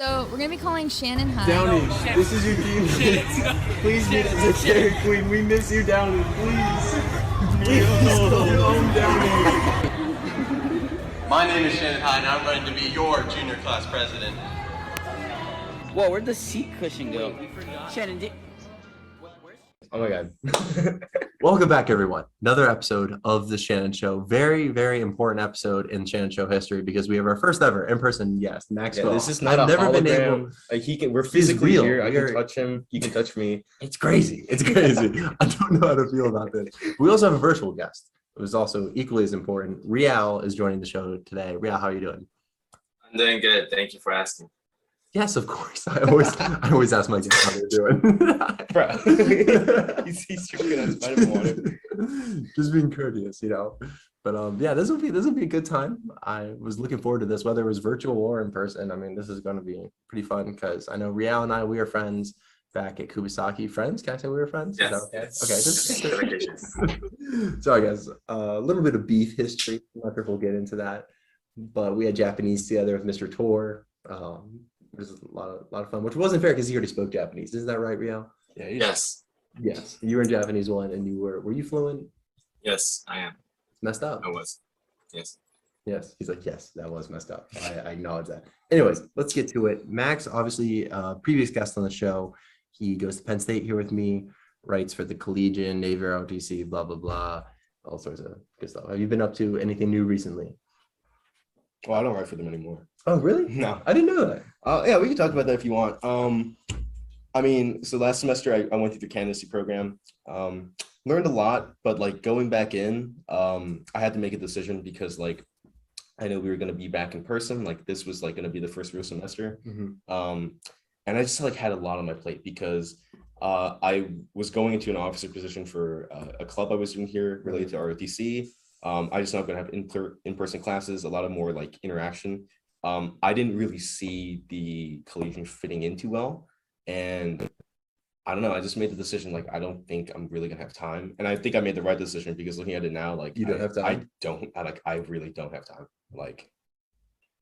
So we're gonna be calling Shannon High. Downey, this is your team. Please meet us at Dairy Queen. We miss you, Downey. Please. Please come home, Downey. My name is Shannon High, and I'm running to be your junior class president. Whoa, where'd the seat cushion go? Shannon, Oh my God. Welcome back, everyone. Another episode of The Shannon Show. Very, very important episode in Shannon Show history because we have our first ever in-person guest, Maxwell. Yeah, this is not I've a never hologram. been able. Like we're physically real. here. I can touch him. He can touch me. It's crazy. It's crazy. I don't know how to feel about this. We also have a virtual guest. It was also equally as important. Real is joining the show today. Real, how are you doing? I'm doing good. Thank you for asking. Yes, of course. I always ask my guests how they're doing. Bro. he's drinking on vitamin water. Just being courteous, you know. But yeah, this will be a good time. I was looking forward to this, whether it was virtual or in person. I mean, this is going to be pretty fun because I know Real and we are friends back at Kubasaki. Friends? Can I say we were friends? Yes. Is that okay? Okay. So I guess a little bit of beef history. I'm not sure if we'll get into that, but we had Japanese together with Mr. Tor. It was a lot of fun, which wasn't fair because he already spoke Japanese. Isn't that right, Real? Yeah. Yes. Yes. You were in Japanese one, and were you fluent? Yes, I am. Messed up. I was. Yes. Yes. He's like, yes, that was messed up. I acknowledge that. Anyways, let's get to it. Max, obviously, previous guest on the show. He goes to Penn State here with me, writes for the Collegian, Navy ROTC, blah, blah, blah, all sorts of good stuff. Have you been up to anything new recently? Well, I don't write for them anymore. Oh, really? No. I didn't know that. Yeah, we can talk about that if you want. I mean, so last semester I went through the candidacy program. Learned a lot, but like going back in, I had to make a decision because like I know we were going to be back in person. Like this was like going to be the first real semester. Mm-hmm. And I just like had a lot on my plate because I was going into an officer position for a club I was doing here related to ROTC. I just not going to have in-person classes, a lot of more like interaction. I didn't really see the collegian fitting in too well. And I don't know, I just made the decision, like, I don't think I'm really gonna have time. And I think I made the right decision because looking at it now, like, you don't have time. I really don't have time. Like,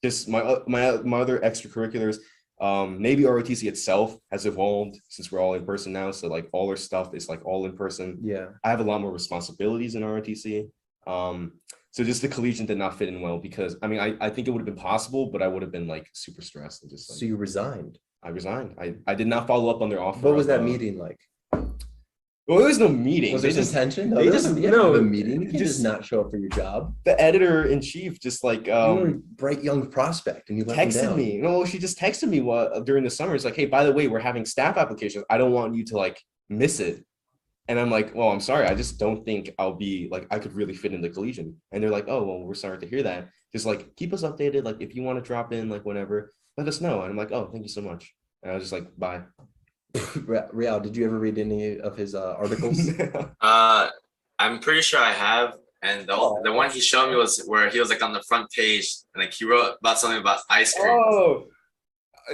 just my other extracurriculars, Navy ROTC itself has evolved since we're all in person now. So like all our stuff is like all in person. Yeah. I have a lot more responsibilities in ROTC. So just the collegian did not fit in well because I mean, I think it would have been possible, but I would have been like super stressed and just like. So you resigned? I resigned. I did not follow up on their offer. What was that meeting like? Well, there was no meeting. Was there detention? They just no a meeting. You just not show up for your job. The editor in chief just like you were a bright young prospect, and you texted me. No, she just texted me during the summer. It's like, hey, by the way, we're having staff applications. I don't want you to like miss it. And I'm like, well, I'm sorry. I just don't think I'll be like I could really fit in the collegian. And they're like, oh, well, we're sorry to hear that. Just like keep us updated. Like if you want to drop in, like whenever, let us know. And I'm like, oh, thank you so much. And I was just like, bye. Real, did you ever read any of his articles? I'm pretty sure I have. And the one he showed me was where he was like on the front page and like he wrote about something about ice cream. Oh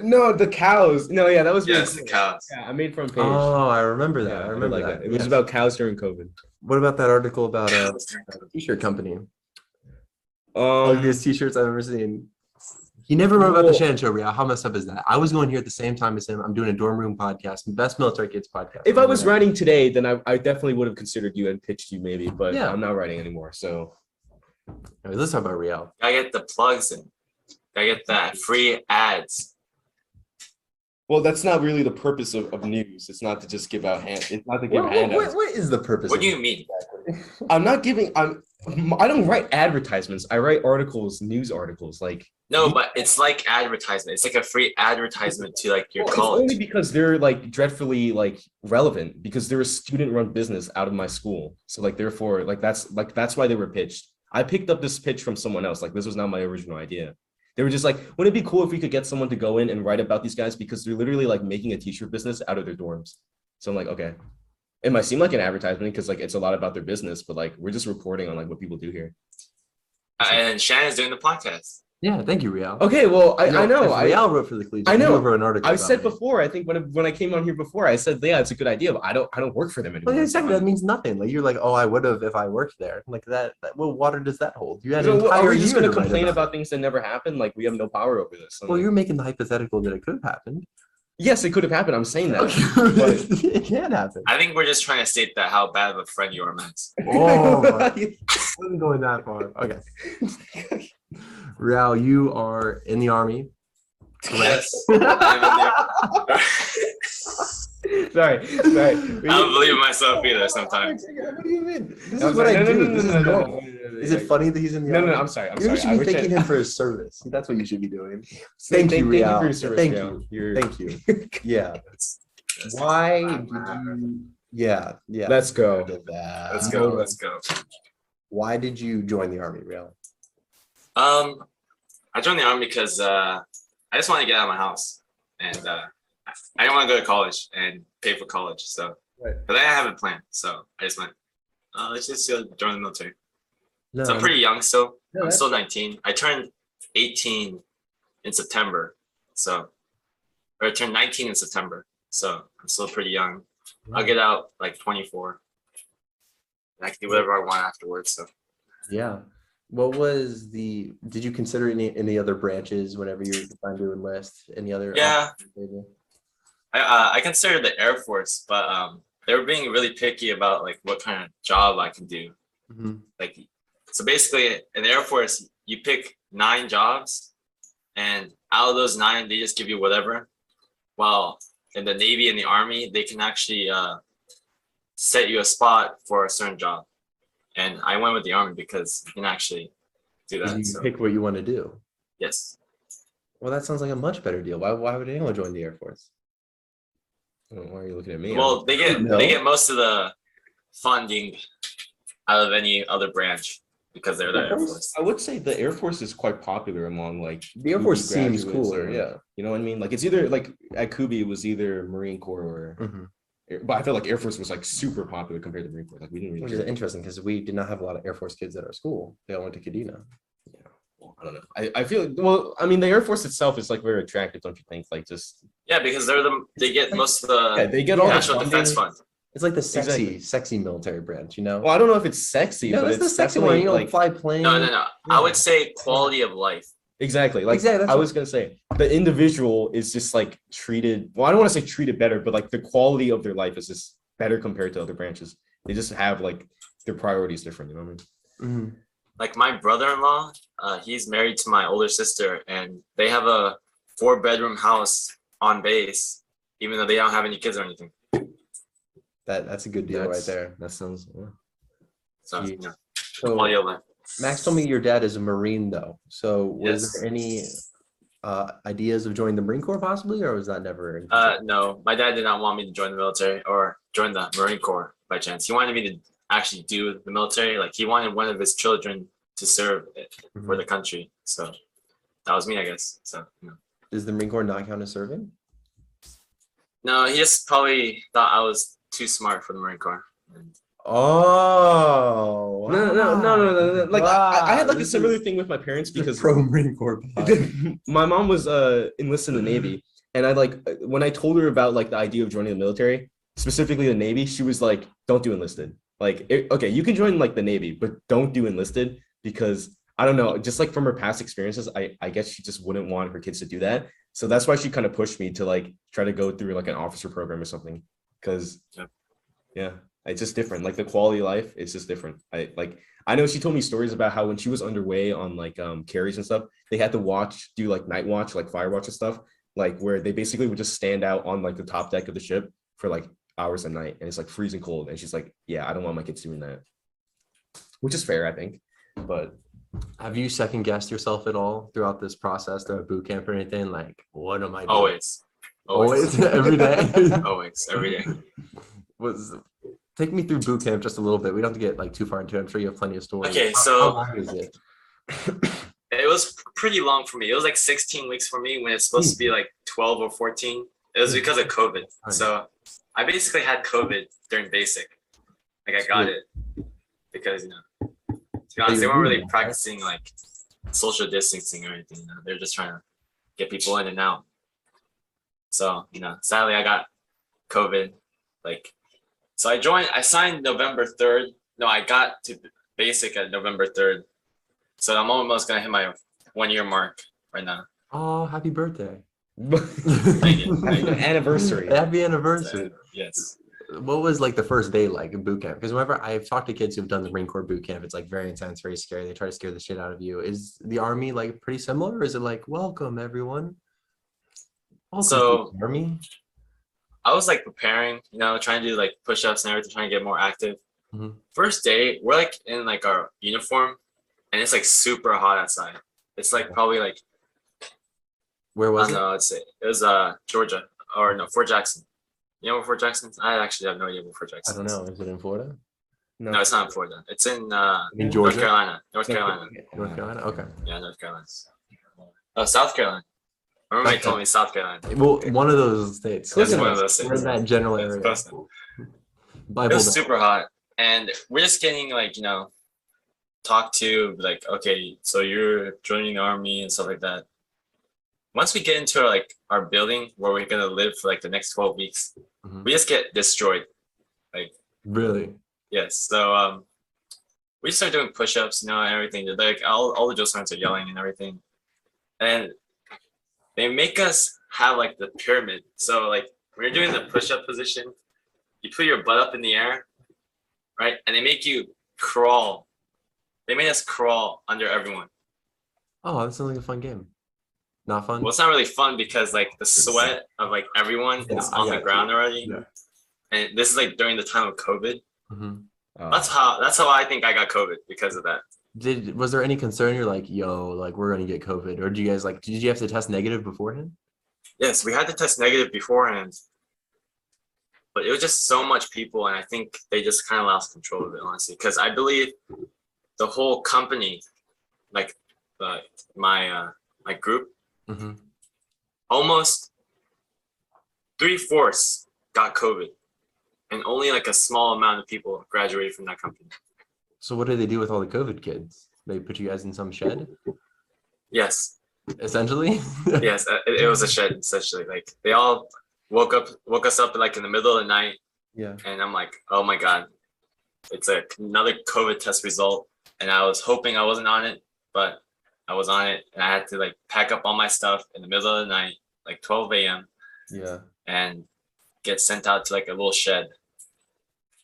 no, the cows. No, yeah, that was really cool. The cows. Yeah, I made front page. Oh, I remember that. Yeah, I remember like that. It was about cows during COVID. What about that article about a t-shirt company? Ugliest t-shirts I've ever seen. He never wrote about the Shannon Show, Real. How messed up is that? I was going here at the same time as him. I'm doing a dorm room podcast, best military kids podcast. If I was writing today, then I definitely would have considered you and pitched you maybe, but yeah. I'm not writing anymore. So right, let's talk about Real. Gotta get the plugs in. Gotta get that free ads. Well, that's not really the purpose of news. It's not to just give out handouts. What is the purpose? What do you mean? I don't write advertisements. I write articles, news articles. Like no, but it's like advertisement. It's like a free advertisement to like your college. It's only because they're like dreadfully like relevant because they're a student-run business out of my school. So like therefore that's why they were pitched. I picked up this pitch from someone else. Like this was not my original idea. They were just like, wouldn't it be cool if we could get someone to go in and write about these guys because they're literally like making a t-shirt business out of their dorms. So I'm like, okay, it might seem like an advertisement because like it's a lot about their business, but like we're just reporting on like what people do here. And Shannon's doing the podcast. Yeah, thank you, Real. Okay, well, I know. Real wrote for the Collegiate. I know. You wrote an article. I've said about it. before. I think when I came on here before, I said, yeah, it's a good idea, but I don't work for them anymore. Well, exactly. That means nothing. Like you're like, oh, I would have if I worked there. Like that. What water does that hold? You had an So, entire are we just year going to write complain it. about things that never happened? Like we have no power over this. Well, you're making the hypothetical that it could have happened. Yes, it could have happened. I'm saying that. It can happen. I think we're just trying to state that how bad of a friend you are, Max. Oh, I wasn't going that far. Okay. Real, you are in the army. Yes. I'm in there. Sorry. I don't believe myself either sometimes. What do you mean? This is what I do. This is normal. Is it funny that he's in the army? No, I'm sorry. You should be thanking him for his service. That's what you should be doing. Thank you, Real. Thank you for your service. Thank Real. you. Thank you. Yeah. Why did you? Yeah. Let's go. Let's go. Why did you join the army, Real? I joined the army because I just wanted to get out of my house, and I didn't want to go to college and pay for college. So, Right. but I have a plan. So I just went, let's just go join the military. No, So I'm pretty young still. Yeah, I'm that's- still 19. I turned 18 in September. So, or I turned 19 in September. So I'm still pretty young. I'll get out like 24. And I can do whatever I want afterwards. So Yeah. What was did you consider any other branches whenever you were trying to enlist? Any other? Yeah. I considered the Air Force, but they were being really picky about like what kind of job I can do. Mhm. Like, so basically in the Air Force, you pick 9 jobs, and out of those 9, they just give you whatever. While in the Navy and the Army, they can actually set you a spot for a certain job. And I went with the Army because you can actually do that. You So, pick what you want to do. yes. Well, that sounds like a much better deal. Why would anyone join the Air Force? Why are you looking at me? Well, they No. get most of the funding out of any other branch because they're the Air Force. I would say the Air Force is quite popular among like The Air Force Kubi seems graduates cooler, or- yeah. You know what I mean? Like it's either like at Kubi it was either Marine Corps or Mhm. but I feel like Air Force was like super popular compared to Marine Corps. Like we didn't Which really is care. interesting because we did not have a lot of Air Force kids at our school. They all went to Kadena. Well, I don't know. I feel well, I mean the Air Force itself is like very attractive, don't you think? Like just Yeah, because they get most of yeah, the they get all the National Defense funding. Fund. It's like the sexy, Exactly. sexy military branch, you know? Well, I don't know if it's sexy, No, but that's the it's sexy one. definitely You know, like fly planes. No. I would say quality of life. exactly like Exactly, that's I what- was gonna say the individual is just like treated. Well, I don't want to say treated better, but like the quality of their life is just better compared to other branches. They just have like their priorities different. You know what I mean? Mhm. Like my brother-in-law, he's married to my older sister, and they have a 4-bedroom house on base, even though they don't have any kids or anything. That's a good deal right That's- there. That sounds. Yeah. So, Jeez. you know, So quality of life. Max told me your dad is a Marine though. So was Yes. there any ideas of joining the Marine Corps possibly, or was that never? No, my dad did not want me to join the military or join the Marine Corps by chance. He wanted me to actually do the military. Like he wanted one of his children to serve for the country. So that was me, I guess. So, you know. Does the Marine Corps not count as serving? No, he just probably thought I was too smart for the Marine Corps. Oh, No. Like I had like a This similar is thing with my parents the because pro Marine Corps. my mom was enlisted in the Navy, and I like when I told her about like the idea of joining the military, specifically the Navy, she was like, "Don't do enlisted. Like, okay, you can join like the Navy, but don't do enlisted because I don't know, just like from her past experiences, I guess she just wouldn't want her kids to do that. So that's why she kind of pushed me to like try to go through like an officer program or something, because yeah, it's just different. Like the quality of life is just different. I know she told me stories about how when she was underway on like carries and stuff, they had to do like night watch, like fire watch and stuff, like where they basically would just stand out on like the top deck of the ship for like hours a night, and it's like freezing cold. And she's like, yeah, I don't want my kids doing that, which is fair, I think. But Have you second guessed yourself at all throughout this process, throughout boot camp or anything? Like, what am I doing? Always. Every day. Always, every day. Take me through boot camp just a little bit. We don't have to get like too far into it. I'm sure you have plenty of stories. Okay, How so long is it? it was pretty long for me. It was like 16 weeks for me when it's supposed to be like 12 or 14. It was because of COVID. So I basically had COVID during basic. Like I got it because, you know, to be honest, they weren't really practicing like social distancing or anything. You know? They're just trying to get people in and out. So, you know, sadly I got COVID. Like, so I signed November 3rd. No, I got to basic at November 3rd. So I'm almost gonna hit my 1 year mark right now. Oh, happy birthday. Thank you. Anniversary. Happy anniversary. Yes. What was like the first day like in boot camp? Because whenever I've talked to kids who've done the Marine Corps boot camp, it's like very intense, very scary. They try to scare the shit out of you. Is the army like pretty similar, or is it like welcome everyone? Welcome So- to the army. I was like preparing, you know, trying to do like push-ups and everything, trying to get more active. Mhm. First day, we're like in like our uniform, and it's like super hot outside. It's like probably like Where I was don't it? know. It was Georgia or no Fort Jackson. You know where Fort Jackson is? I actually have no idea where Fort I Jackson don't is. know. Is it in Florida? No, it's not in Florida. It's in In North Georgia? Carolina. North Carolina. North Carolina. Okay. Yeah, North Carolina. Oh, South Carolina. My roommate Okay. told me South Carolina. Well, one of those states. Close It's one enough. of those We're in things. that general It's area. close enough. Bible It was Belt. super hot, and we're just getting like, you know, talked to like, okay, so you're joining the army and stuff like that. Once we get into our building where we're gonna live for like the next 12 weeks, Mhm. we just get destroyed. Really? Yes. So we start doing push-ups, you know, and everything. Like all the drill sergeants are yelling and everything, and they make us have like the pyramid. So like when you're doing the push-up position, you put your butt up in the air, right? And they make you crawl. They made us crawl under everyone. Oh, that sounds like a fun game. Not fun? Well, it's not really fun because like the sweat of like everyone Yeah, is I on got the you. ground already. Yeah. And this is like during the time of COVID. Mhm. That's how I think I got COVID, because of that. Was there any concern? You're like, yo, like we're gonna get COVID, or did you guys like? Did you have to test negative beforehand? Yes, we had to test negative beforehand, but it was just so much people, and I think they just kind of lost control of it, honestly. Because I believe the whole company, like my group, Mm-hmm. almost 3/4 got COVID, and only like a small amount of people graduated from that company. So what did they do with all the COVID kids? They put you guys in some shed, Yes, essentially. yes, it was a shed essentially. Like they all woke us up like in the middle of the night, Yeah. and I'm like, oh my god, it's another COVID test result, and I was hoping I wasn't on it, but I was on it, and I had to like pack up all my stuff in the middle of the night, like 12 a.m. Yeah. and get sent out to like a little shed.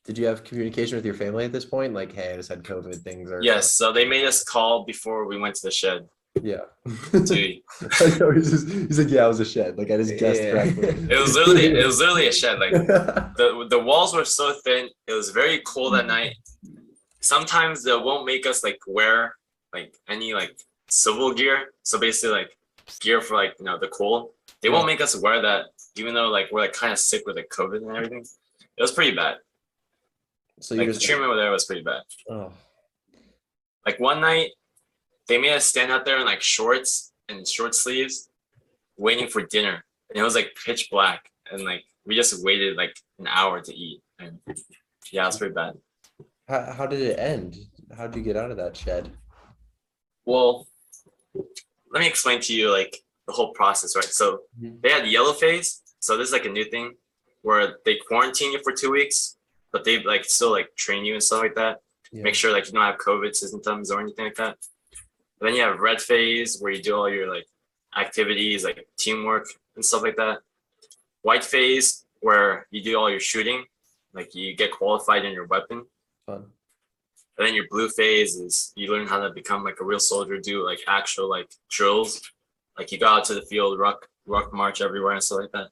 Did you have communication with your family at this point? Like, hey, I just had COVID. Things are. Yes, so they made us call before we went to the shed. Yeah. To, I know, he's like, yeah, it was a shed. Like I just guessed Yeah. correctly. it was literally a shed. Like the walls were so thin. It was very cold at night. Sometimes they won't make us like wear like any like civil gear. So basically like gear for like, you know, the cold. They won't make us wear that, even though like we're like kind of sick with like COVID and everything. It was pretty bad. So Like you the just treatment over there was pretty bad. oh. Like one night, they made us stand out there in like shorts and short sleeves, waiting for dinner, and it was like pitch black, and like we just waited like an hour to eat, and yeah, it's pretty bad. How did it end? How did you get out of that shed? Well, let me explain to you like the whole process, right? So Mhm. they had yellow phase, so this is like a new thing where they quarantine you for 2 weeks, but they like still like train you and stuff like that. Yeah. Make sure like you don't have COVID symptoms or anything like that. Then you have red phase where you do all your like activities like teamwork and stuff like that. White phase where you do all your shooting, like you get qualified in your weapon. Fun. And then your blue phase is you learn how to become like a real soldier, do like actual like drills. Like you go out to the field, ruck march everywhere and stuff like that.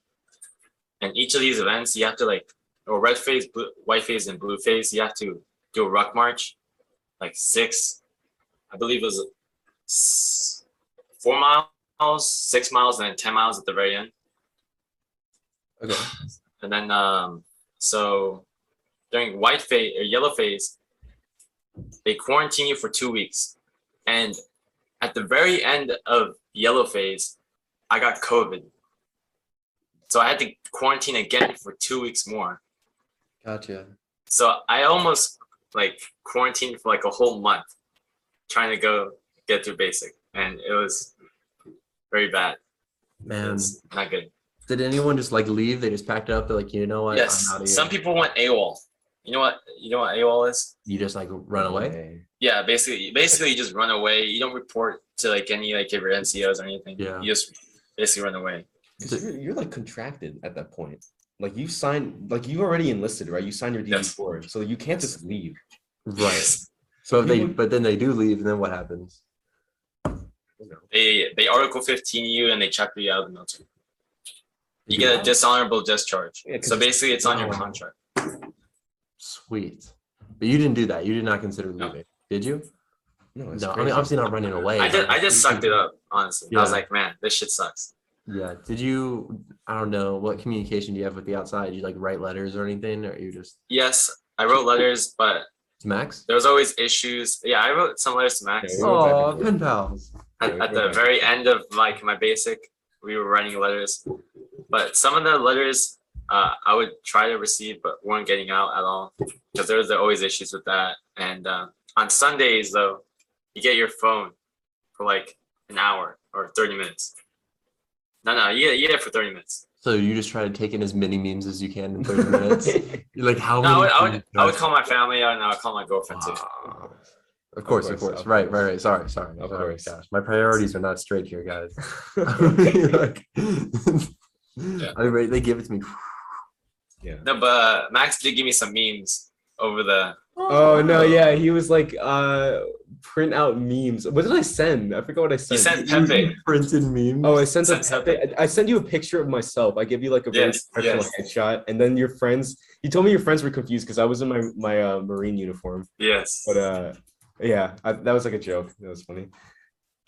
And each of these events you have to like, or red phase, white phase, and blue phase, you have to do a ruck march, like 4 miles, 6 miles, and then 10 miles at the very end. Okay. And then so during white phase or yellow phase, they quarantine you for 2 weeks. And at the very end of yellow phase, I got COVID. So I had to quarantine again for 2 weeks more. Gotcha. So I almost like quarantined for like a whole month trying to go get through basic. and it was very bad. Man, It's not good. did anyone just like leave? They just packed it up. They're like, you know what? Yes, I'm out of here. some people went AWOL. You know what? You know what AWOL is? You just like run away. Yeah, basically, you just run away. You don't report to like any like your NCOs or anything. Yeah. You just basically run away. 'Cause you're like contracted at that point. Like you signed, like you already enlisted, right? You signed your DD4, so you can't just leave. Right. So if they, but then they do leave, and then what happens? They Article 15 you and they check you out of the military. You get a dishonorable discharge. Yeah, 'cause so basically, it's on your Oh. contract. Sweet. But you didn't do that. You did not consider No. leaving, did you? No, it's No, I crazy. mean obviously not running away. I just sucked it up, honestly. I was Yeah. like, man, this shit sucks. Yeah. Did you? I don't know. What communication do you have with the outside? Did you like write letters or anything, or you just Yes, I wrote letters, but to Max? there was always issues. Yeah, I wrote some letters to Max. Yeah, we went back and Oh, forth. pen pals. At the very end of like my basic, we were writing letters, but some of the letters I would try to receive, but weren't getting out at all because there was always issues with that. And on Sundays though, you get your phone for like an hour or 30 minutes. No, you get it for 30 minutes. So you just try to take in as many memes as you can in 30 minutes. You're like, how No, many? I would call my family and I would call my girlfriend too. Wow. Of course. Of Right. course. Sorry. Of Sorry, course. Gosh, my priorities are not straight here, guys. Like, they give it to me. Yeah. No, but Max did give me some memes over the. Oh no, yeah, he was like print out memes. What did I send? I forgot what I He sent. sent Pepe. Printed memes. Oh, I sent Sent a Pepe. I sent you a picture of myself. I give you like a very Yes, professional headshot, and then your friends. You told me your friends were confused because I was in my Marine uniform. Yes. But yeah, that was like a joke. That was funny.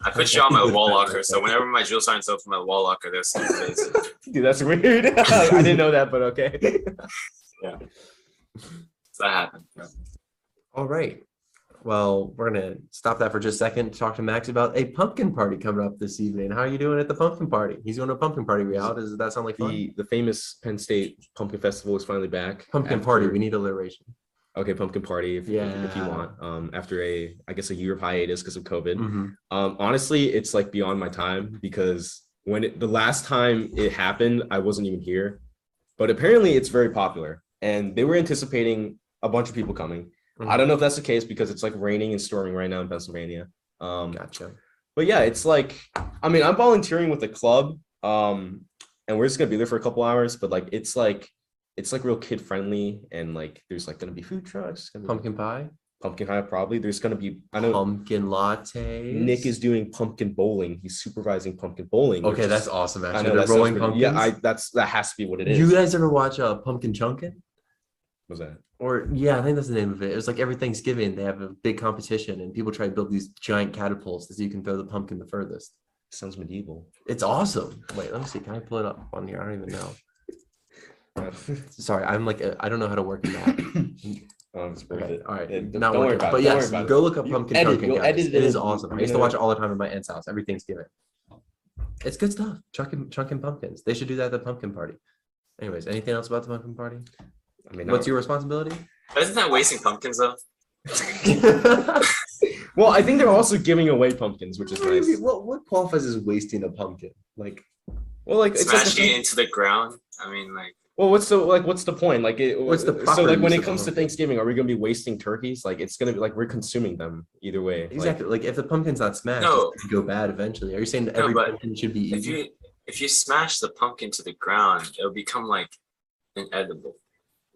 I put you on my wall locker, so whenever my drill sergeants open my wall locker, there's some face. Dude, that's weird. I didn't know that, but okay. So that happened. All right. Well, we're gonna stop that for just a second to talk to Max about a pumpkin party coming up this evening. How are you doing at the pumpkin party? He's going to a pumpkin party. Real? Does that sound like fun? The famous Penn State Pumpkin Festival is finally back. Pumpkin party. We need alliteration. Okay, pumpkin party if you want. After I guess a year of hiatus because of COVID. Mhm. Honestly, it's like beyond my time because when the last time it happened, I wasn't even here. But apparently it's very popular and they were anticipating a bunch of people coming. I don't know if that's the case because it's like raining and storming right now in Pennsylvania. Gotcha. But yeah, it's like, I mean, I'm volunteering with the club and we're just gonna be there for a couple hours, but like it's like real kid friendly and like there's like gonna be food trucks, Pumpkin pie. pumpkin pie probably. There's gonna be Pumpkin lattes. Nick is doing pumpkin bowling. He's supervising pumpkin bowling. which Okay, is- that's awesome. I Actually, know they're that sounds rolling pretty- pumpkins. Yeah, that has to be what it is. You guys ever watch Pumpkin Chunkin'? What's that? Or yeah, I think that's the name of it. It was like every Thanksgiving they have a big competition and people try to build these giant catapults so you can throw the pumpkin the furthest. Sounds medieval. It's awesome. Wait, let me see. Can I pull it up on here? I don't even know. Sorry, I'm like I don't know how to work in that. It's worth Okay, it. all right, Don't not worry working. about it. But Don't yes, worry about it. go look up You Pumpkin edit- Chunkin', you'll guys. edit It it is in. awesome. I You're used to gonna- watch it all the time at my aunt's house every Thanksgiving. It's good stuff. Chunkin' pumpkins. They should do that at the pumpkin party. Anyways, anything else about the pumpkin party? I mean, What's your responsibility? But isn't that wasting pumpkins though? well, I think they're also giving away pumpkins, which is nice. What qualifies as wasting a pumpkin? Like, Well, like it's like Smashing it into the ground. I mean, like, well, what's the point? Like, What's the so proper like when use it of comes to pumpkin? Thanksgiving, are we gonna be wasting turkeys? Like, it's gonna be like we're consuming them either way. Like, exactly. Like, if the pumpkin's not smashed, No. it's gonna go bad eventually. Are you saying that No, every but pumpkin should be if eaten? you smash the pumpkin to the ground, it'll become like inedible.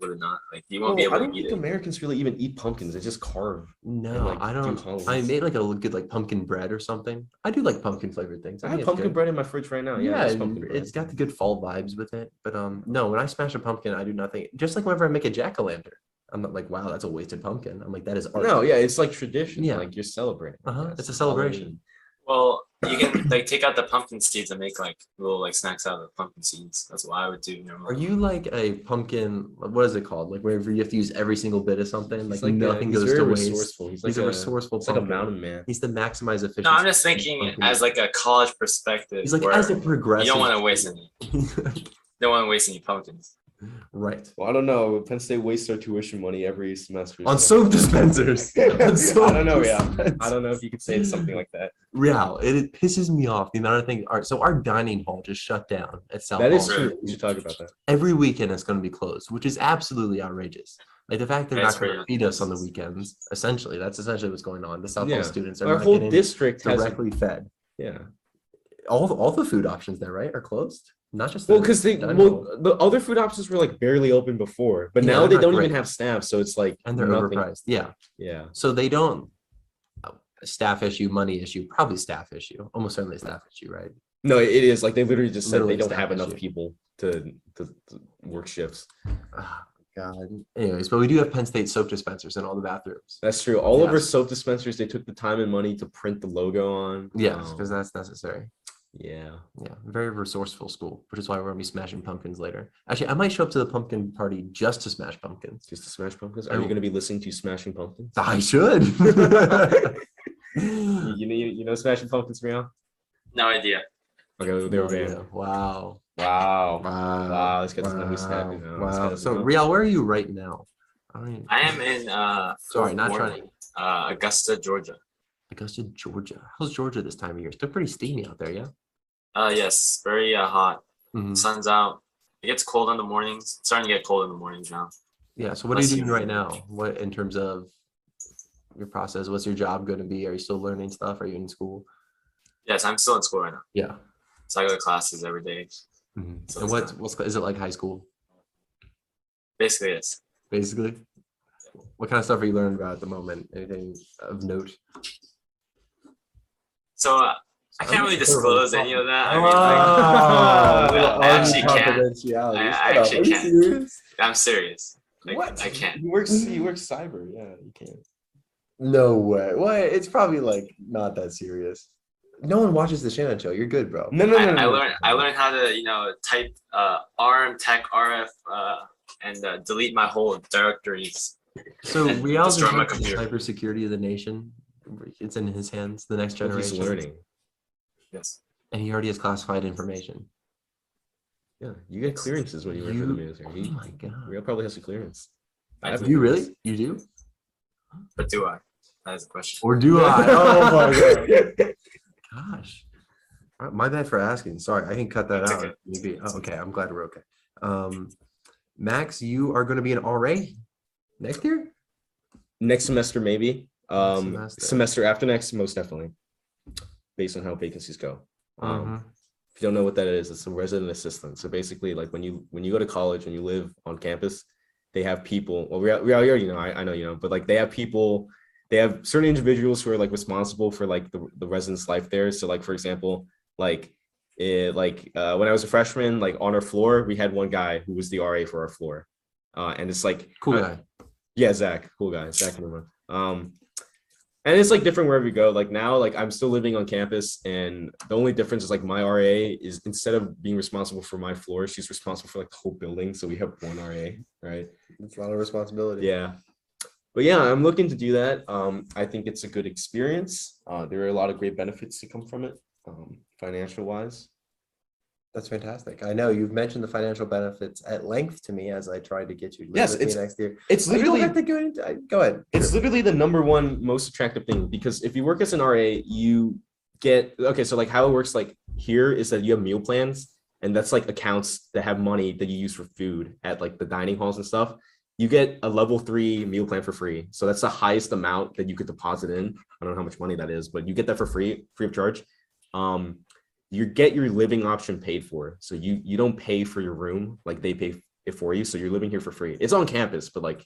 Would it not? Like you won't be I able don't to eat think it. Americans really even eat pumpkins. They just carve. No, like, I do don't. hollows. I made like a good like pumpkin bread or something. I do like pumpkin flavored things. I think have it's pumpkin good. bread in my fridge right now. Yeah, it's and pumpkin bread. it's got the good fall vibes with it. But no, when I smash a pumpkin, I do nothing. Just like whenever I make a jack-o'-lantern, I'm not like, wow, that's a wasted pumpkin. I'm like, that is art. No, yeah, it's like tradition. Yeah. Like you're celebrating. Uh-huh, Yes, it's a celebration. Well, you can like take out the pumpkin seeds and make like little like snacks out of the pumpkin seeds. That's what I would do normally. Are you like a pumpkin? What is it called? Like wherever you have to use every single bit of something, like, He's nothing he's goes very to waste. resourceful. He's He's like a resourceful It's like a pumpkin. mountain man. He's the maximize efficiency. No, I'm just thinking pumpkin. as like a college perspective. He's like where as it progresses. you don't want to waste any. Don't want to waste any pumpkins. Right. Well, I don't know. Penn State wastes their tuition money every semester. On so- soap dispensers. On soap I don't know. Yeah, dispensers. I don't know if you could say something like that. Real, it pisses me off the amount of things. All right, so our dining hall just shut down at South That is Hall. true. We should talk about that. Every weekend it's going to be closed, which is absolutely outrageous. Like the fact they're That's not going to very feed us on the weekends. Essentially, that's essentially what's going on. The South Yeah. Hall students are Our not whole getting district has. directly fed. Yeah. All the food options there, right, are closed. Not just Well, the because dining hall. the other food options were like barely open before, but Yeah, now they're they not don't great. even have staff, so it's like And they're nothing. overpriced. Yeah. Yeah. So they don't staff issue, money issue, probably staff issue, almost certainly a staff issue, right? No, it is like they literally just said Literally they don't staff have enough issue. people to work shifts. Oh, God. Anyways, but we do have Penn State soap dispensers in all the bathrooms. That's true. All of our Yes. soap dispensers, they took the time and money to print the logo on. Yes, because that's necessary. Yeah. Yeah, very resourceful school, which is why we're gonna be smashing pumpkins later. Actually, I might show up to the pumpkin party just to smash pumpkins. Just to smash pumpkins. Are you going to be listening to Smashing Pumpkins? I should. You know Smashing Pumpkins, Real? No idea. Okay, they were banned. Wow. Wow. Wow. Wow, let's get to know who's happy now. Let's Wow. get to So, know. Real, where are you right now? I don't even, I am in sorry, not Morgan, trying to. Augusta, Georgia. Augusta, Georgia. How's Georgia this time of year? It's still pretty steamy out there, yeah? Yes, very hot. Mhm. Sun's out. It gets cold in the mornings. It's starting to get cold in the mornings now. Yeah. So, what are you Unless doing you- right now? What in terms of your process? What's your job going to be? Are you still learning stuff? Are you in school? Yes, I'm still in school right now. Yeah. So I go to classes every day. So And it's what's is it like high school? Basically, yes. Basically, what kind of stuff are you learning about at the moment? Anything of note? So I can't really disclose any of that. I mean, Oh, I actually can't. confidentiality. I Shut up. actually Are you can't. serious? I'm serious. Like, What? I can't. He works cyber. Yeah, you can. No way. What? It's probably like not that serious. No one watches the Shannon show. You're good, bro. No. I learned how to type ARM tech RF and delete my whole directories. So Rial's in Destroy my charge of computer. cybersecurity of the nation. It's in his hands. The next He's generation. learning. Yes. And he already has classified information. Yeah, you get clearances when you work for the military. Oh my god. Real probably has a clearance. I have a You clearance. really? You do? But do I? That is the question. Or do I? Oh my god. Gosh. My bad for asking. Sorry, I can cut that It's out. okay. Maybe. Oh, okay, I'm glad we're okay. Max, you are going to be an RA next year? Next semester, maybe. Semester. Semester after next, most definitely. Based on how vacancies go. Mhm. If you don't know what that is, it's a resident assistant. So basically, like when you go to college and you live on campus, they have people. Well, we already know. I know you know, but like they have people. They have certain individuals who are like responsible for like the residents' life there. So like for example, when I was a freshman, like on our floor, we had one guy who was the RA for our floor, and it's like Cool guy. Yeah, Zach, cool guy, Zach Newman. And it's like different wherever you go. Like now, like I'm still living on campus, and the only difference is like my RA is instead of being responsible for my floor, she's responsible for like the whole building. So we have one RA, right? It's a lot of responsibility. Yeah. But yeah, I'm looking to do that. I think it's a good experience. There are a lot of great benefits to come from it, financial wise. That's fantastic. I know you've mentioned the financial benefits at length to me as I tried to get you to live Yes, with me it's- next year. It's You don't literally have to go into. Go ahead. It's literally the number one most attractive thing because if you work as an RA, you get so like how it works like here is that you have meal plans and that's like accounts that have money that you use for food at like the dining halls and stuff. You get a level 3 meal plan for free. So that's the highest amount that you could deposit in. I don't know how much money that is, but you get that for free of charge. You get your living option paid for. So you don't pay for your room, like they pay it for you. So you're living here for free. It's on campus, but like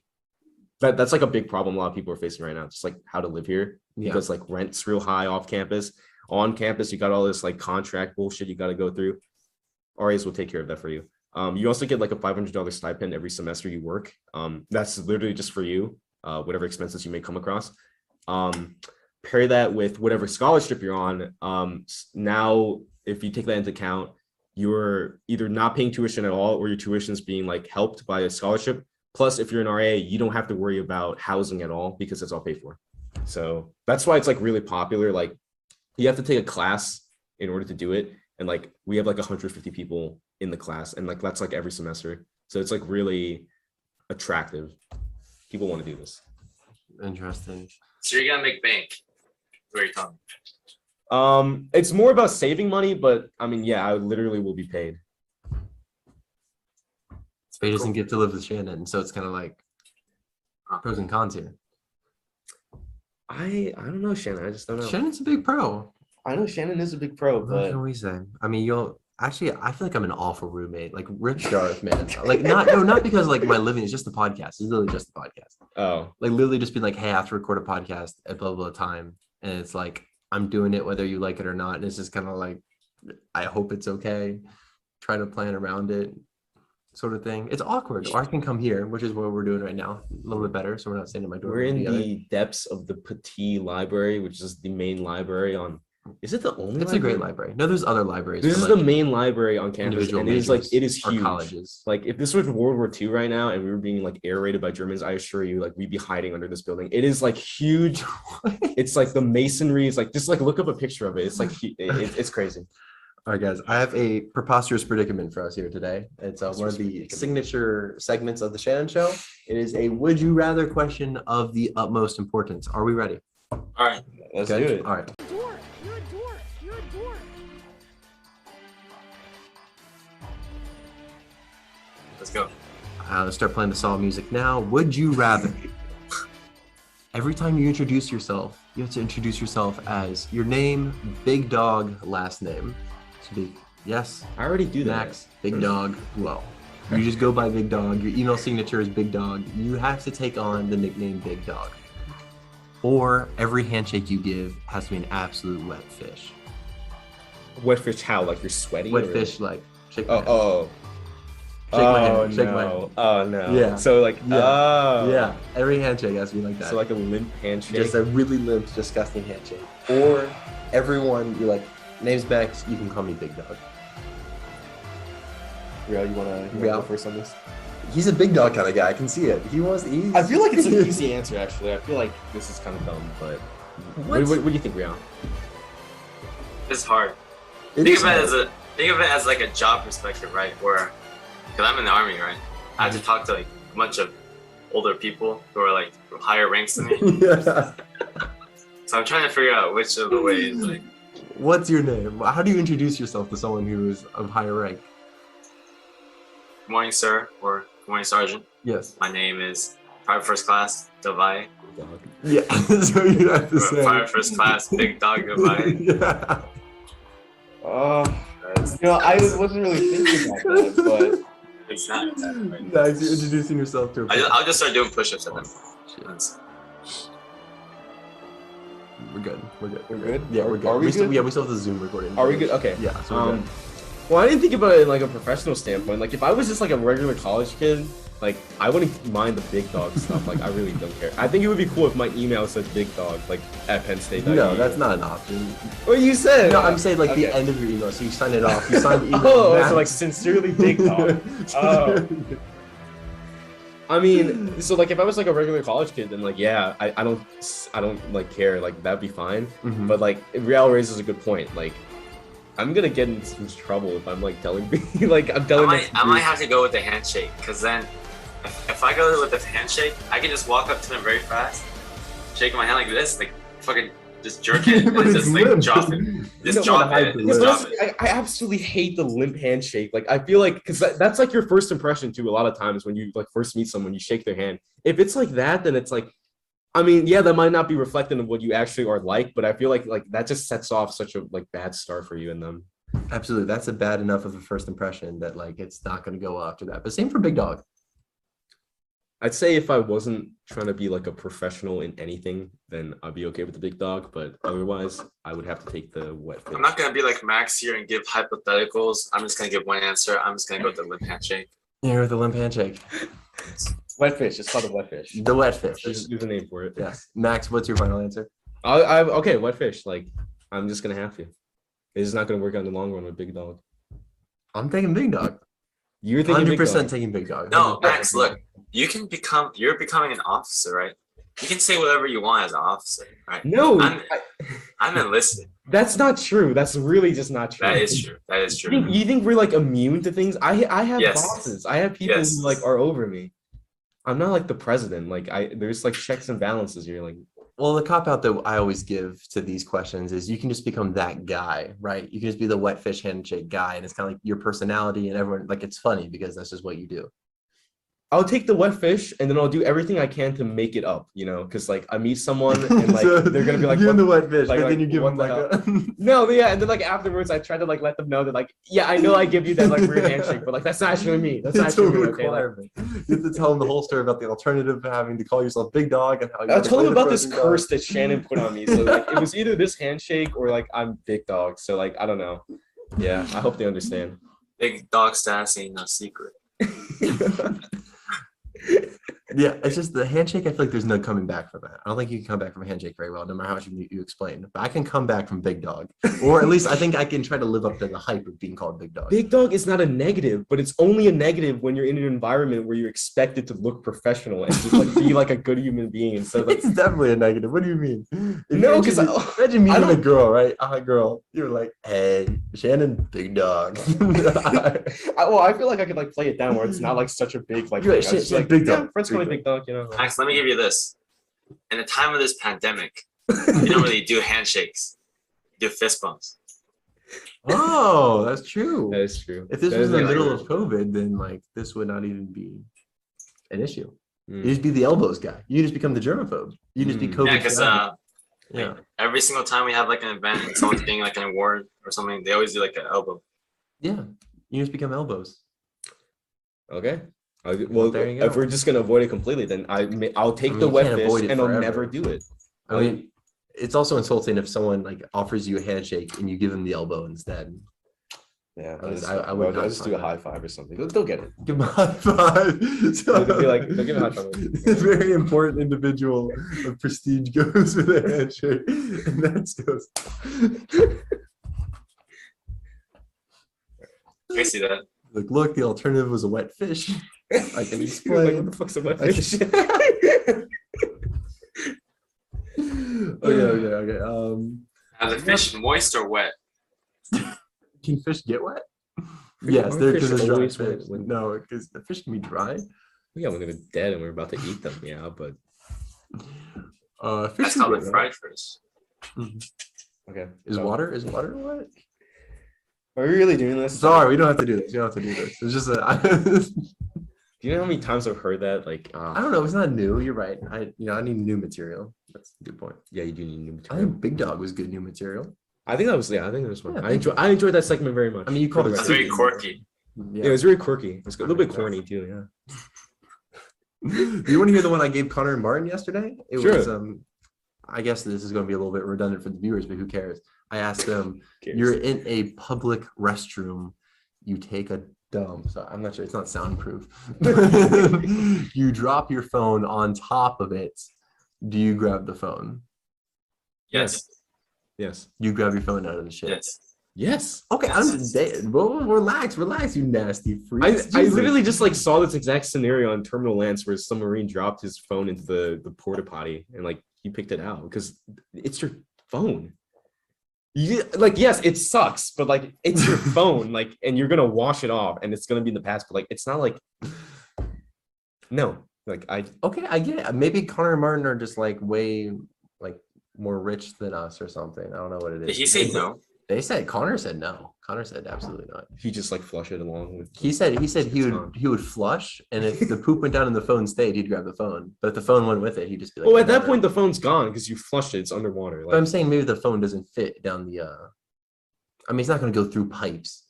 that's like a big problem a lot of people are facing right now. Just like how to live here Yeah. because like rent's real high off campus. On campus, you got all this like contract bullshit you got to go through. RAs will take care of that for you. You also get like a $500 stipend every semester you work. That's literally just for you, whatever expenses you may come across. Pair that with whatever scholarship you're on. Now, if you take that into account, you're either not paying tuition at all or your tuition is being like helped by a scholarship. Plus, if you're an RA, you don't have to worry about housing at all because it's all paid for. So that's why it's like really popular. Like you have to take a class in order to do it. And like we have like 150 people in the class and like that's like every semester. So it's like really attractive. People want to do this. Interesting. So you're gonna make bank. Where are you talking? It's more about saving money, but I mean, yeah, I literally will be paid. Spade doesn't get to live with Shannon, so it's kind of like pros and cons here. I don't know, Shannon. I just don't know. Shannon's a big pro. I know Shannon is a big pro, What but can we say? I mean, you'll actually. I feel like I'm an awful roommate. Like Rich Garth, man. Like not because like my living is just the podcast. It's literally just the podcast. oh, Like literally just being like, hey, I have to record a podcast at blah blah time, and it's like I'm doing it whether you like it or not, and it's just kind of like I hope it's okay. Try to plan around it, sort of thing. It's awkward. Or I can come here, which is what we're doing right now. A little bit better, so we're not staying in my dorm. we're in together. the depths of the Petit Library, which is the main library on. Is it the only? It's a great library. No, there's other libraries. This for, is like, the main library on campus, individual and it is like majors it is or huge. colleges. Like if this was World War II right now, and we were being like air raided by Germans, I assure you, like we'd be hiding under this building. It is like huge. It's like the masonry is like just like look up a picture of it. It's like it's crazy. All right, guys. I have a preposterous predicament for us here today. It's one of the signature segments of the Shannon Show. It is a would you rather question of the utmost importance. Are we ready? All right. Let's Okay. do it. All right. Dork. You're a dork. You're a dork. Let's go. Let's start playing the song music now. Would you rather? Every time you introduce yourself, you have to introduce yourself as your name, Big Dog, last name. So big, yes, I already do that. Max, Big Dog, Guo. You just go by Big Dog. Your email signature is Big Dog. You have to take on the nickname Big Dog. Or every handshake you give has to be an absolute wet fish. Wet fish? How? Like you're sweaty? Wet or- fish, like shake my hand. Oh. Shake my Oh, hand. Shake no. my hand. Oh no. Yeah. So like Yeah. oh Yeah, every handshake has to be like that. So like a limp handshake. Just a really limp, disgusting handshake. Or everyone, you're like, name's Bex, you can call me Big Dog. Real, you wanna Real. go first on this? He's a big dog kind of guy. I can see it. He's I feel like it's an easy answer actually. I feel like this is kind of dumb, but what do you think, Rian? It's hard. It Think is of it hard. as think of it as like a job perspective, right? Where, because I'm in the army, right? I have to talk to like a bunch of older people who are like higher ranks than me. Yeah. So I'm trying to figure out which of the ways, like, What's your name? How do you introduce yourself to someone who is of higher rank? good morning, sir, or good morning, sergeant. Yes. My name is Private First Class Davai. Yeah. That's what you have to say. Private First Class Big Dog Davai. Yeah. I wasn't really thinking about that, It's not that right. Nice. You're introducing yourself to a I'll just start doing push-ups at them. We're good. We're good. We're good? Yeah, we're good. Are we still, good? yeah, we still have the Zoom recording. Are we good? Okay. Yeah, so we're good. Well, I didn't think about it in like a professional standpoint. Like if I was just like a regular college kid, like I wouldn't mind the Big Dog stuff. Like I really don't care. I think it would be cool if my email said Big Dog, like at Penn State. No, that's not an option. What you said. No, I'm saying like the Okay. end of your email. So you sign it off. You sign the email. Oh, Max. so like sincerely Big Dog. Oh. I mean, so like if I was like a regular college kid, then like yeah, I don't like care. Like that'd be fine. Mhm. But like Real raises a good point. Like I'm gonna get in some trouble if I'm like telling like I'm telling. I might have to go with the handshake, because then if I go with the handshake, I can just walk up to them very fast, shake my hand like this, like fucking just jerk it, and But it's just like limp. drop it. Just No, drop but it. I- Just Yeah, drop but it. I absolutely hate the limp handshake. Like I feel like because that's like your first impression too. A lot of times when you like first meet someone, you shake their hand. If it's like that, then it's like, I mean, yeah, that might not be reflective of what you actually are like, but I feel like that just sets off such a like bad start for you and them. Absolutely. That's a bad enough of a first impression that like it's not going to go after that. But same for Big Dog. I'd say if I wasn't trying to be like a professional in anything, then I'd be okay with the Big Dog. But otherwise, I would have to take the wet fish. I'm not gonna be like Max here and give hypotheticals. I'm just gonna give one answer. I'm just gonna go with the limp handshake. You're with the limp handshake. Wet fish. It's called a wet fish. The wet fish. There's a name for it. Yes. Max, what's your final answer? Okay, wet fish. Like I'm just gonna have to. It's not gonna work out in the long run with Big Dog. I'm taking Big Dog. You're thinking 100% Big Dog. taking Big Dog. No, Max, look, you're becoming an officer, right? You can say whatever you want as an officer, right? No, I'm enlisted. that's not true. That's really just not true. That is true. That is true. You think we're like immune to things? I have Yes. bosses. I have people Yes. who like are over me. I'm not like the president. Like there's like checks and balances. You're like, Well, the cop out that I always give to these questions is you can just become that guy, right? You can just be the wet fish handshake guy, and it's kind of like your personality, and everyone like it's funny because that's just what you do. I'll take the wet fish and then I'll do everything I can to make it up, you know, because like I meet someone and like So they're gonna be like, you're "What the wet fish, like- but then like, you give what them the like a No, yeah, and then like afterwards, I try to like let them know that like, yeah, I know I give you that like weird handshake, but like that's not actually me. That's not it's a actually me. Okay, like, requirement. You have to tell them the whole story about the alternative of having to call yourself Big Dog and how you I'll tell play them the about this frozen curse dog. that Shannon put on me. So like it was either this handshake or like I'm Big Dog. So like I don't know. Yeah, I hope they understand. Big dog status ain't no secret. Yeah, it's just the handshake. I feel like there's no coming back from that. I don't think you can come back from a handshake very well, no matter how much you explain. But I can come back from Big Dog, or at least I think I can try to live up to the hype of being called Big Dog. Big Dog is not a negative, but it's only a negative when you're in an environment where you're expected to look professional and just like be like a good human being instead of like It's definitely a negative. What do you mean? If No, you 'cause imagine meeting I a don't- girl, right? A hot girl. You're like, hey, Shannon, Big Dog. I feel like I could like play it down where it's not like such a big like You're like, thing. I was just shit, like Big yeah, Dog, friends call me Big Big Dog, you know. Max, let me give you this. In the time of this pandemic, you don't really do handshakes. You do fist bumps. Oh, that's true. That is true. If this That was is in the actually middle of COVID, then like this would not even be an issue. Mm. You just be the elbows guy. You just become the germaphobe. You just be Mm. COVID. Yeah, because yeah. every single time we have like an event and someone's getting like an award or something, they always do like an elbow. Yeah. You just become elbows. Okay. Well, there you if go. we're just gonna avoid it completely, then I'll take mean, the you wet can't fish avoid it and I'll forever. never do it. I mean, it's also insulting if someone like offers you a handshake and you give them the elbow instead. Yeah, I would not I'll just do a find that. high five or something. They'll get it. Give them a high five. They'll be like, they'll give a high five. A very important individual of prestige goes with a handshake, and that's goes. I see that. Like, look, the alternative was a wet fish. I can Like, explain. what the fuck's a wet I fish? Okay. Are the fish moist or wet? Can fish get wet? Yes, Aren't they're fish because it's dry always wet fish. when- No, because the fish can be dry. Yeah, when they're dead and we're about to eat them, yeah, but Fish That's can how get they're wet. fried first. Okay. Is so- water wet? are we really doing this? Sorry, we don't have to do this. You don't have to do this. It's just Do you know how many times I've heard that? Like, I don't know. It's not new. You're right. I need new material. That's a good point. yeah, you do need new I material. think Big Dog was good new material. I think that was fun. Yeah, I enjoyed that segment very much. I mean, you called it That's very quirky. Yeah, it was very quirky. It was a little bit corny too. Yeah. Do you want to hear the one I gave Connor and Martin yesterday? It Sure. was I guess this is going to be a little bit redundant for the viewers, but who cares? I asked them, you're in a public restroom, you take a dump. So I'm not sure, it's not soundproof. You drop your phone on top of it. Do you grab the phone? Yes. Yes. You grab your phone out of the shit. Yes. Yes. Okay, well, relax, you nasty freak. I literally just like saw this exact scenario on Terminal Lance where some Marine dropped his phone into the porta potty and like he picked it out because it's your phone. You like, yes, it sucks, but like it's your phone, like, and you're gonna wash it off and it's gonna be in the past, but like it's not like no, like I I get it. Maybe Connor and Martin are just like way like more rich than us or something. I don't know what it is. Did he say no? They said Connor said no. Connor said absolutely not. he just like flush it along with He said he would flush, and if the poop went down and the phone stayed, he'd grab the phone. But if the phone went with it, he'd just be like. well, at that "Whatever." point the phone's gone because you flushed it, it's underwater. But I'm Like, saying maybe the phone doesn't fit down the. I mean, it's not going to go through pipes.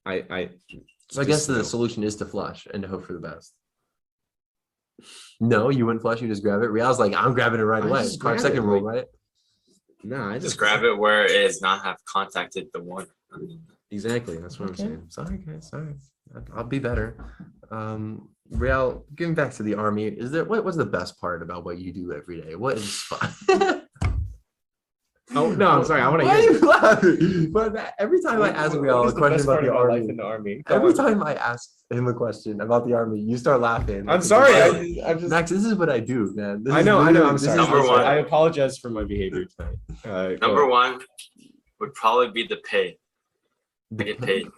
I So I guess just the no. solution is to flush and to hope for the best. No, you wouldn't flush. You just grab it. Real's like, I'm grabbing it right I away. just grab 5-second it, rule, like- right? Nah, I Just grab it where it is not have contacted the water. I mean, Exactly, that's what I'm Okay, saying. sorry, guys. Sorry, I'll be better. Real, getting back to the army, what was the best part about what you do every day? What is fun? Oh no, I'm sorry. I want to Why are hear. you laughing? But every time I ask Real a question about the army, in the army. every time I ask him a question about the army, you start laughing. I'm sorry. I'm just, Max, this is what I do, man. This I is know. literally- I'm this sorry. is Number one. I apologize for my behavior tonight. Number one would probably be the pay. I get paid.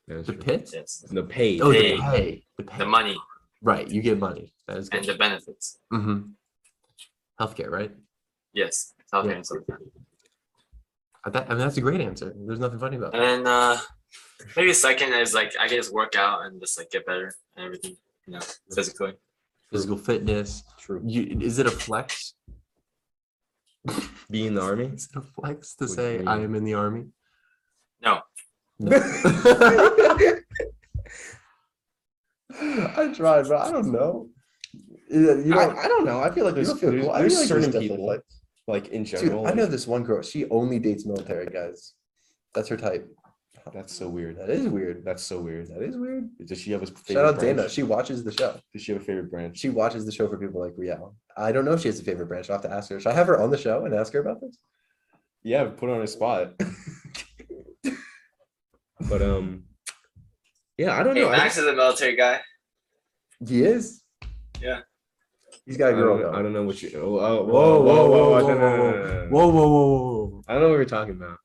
The pit? Yes. The pay. Oh, Pay. the pay. The pay. The money Right, you get money. That is and good. the benefits. Mm-hmm. Healthcare, right? Yes. Healthcare Yeah. and stuff like that. I mean, that's a great answer. There's nothing funny about that. And then maybe second is like I can just work out and just like get better and everything, physically. Physical fitness. True. Is it a flex? Be in the army. Is it a flex to What do say you mean? I am in the army? No. I tried, but I don't know. I don't know. I feel like you there's, don't feel there's, cool. I there's feel like certain there's people definitely like in Dude, general. I know this one girl. She only dates military guys. That's her type. That's so weird. That is weird. That's so weird. That is weird. Does she have a favorite Shout out branch? Dana. She watches the show. Does she have a favorite branch? She watches the show for people like Real. I don't know if she has a favorite branch. I'll have to ask her. Should I have her on the show and ask her about this? Yeah, put her on a spot. But yeah, I don't Hey, know. Max is a military guy. He is. Yeah. He's got a girl. I don't know what you. Oh, Whoa, whoa, whoa, whoa, whoa, whoa, no, no, whoa, no, no, no. whoa, whoa, whoa, whoa. I don't know what you're talking about.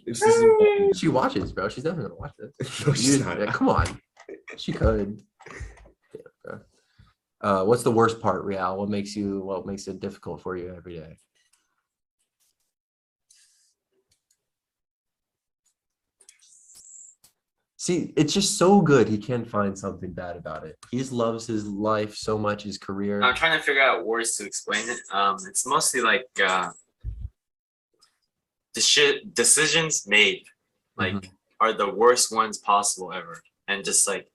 This is She watches, bro. She's definitely gonna watch this. No, she's not. Yeah, come on. She could. Yeah, bro. What's the worst part, Real? What makes it difficult for you every day? See, it's just so good. He can't find something bad about it. He just loves his life so much, his career. I'm trying to figure out words to explain it. It's mostly like decisions made, like are the worst ones possible ever, and just like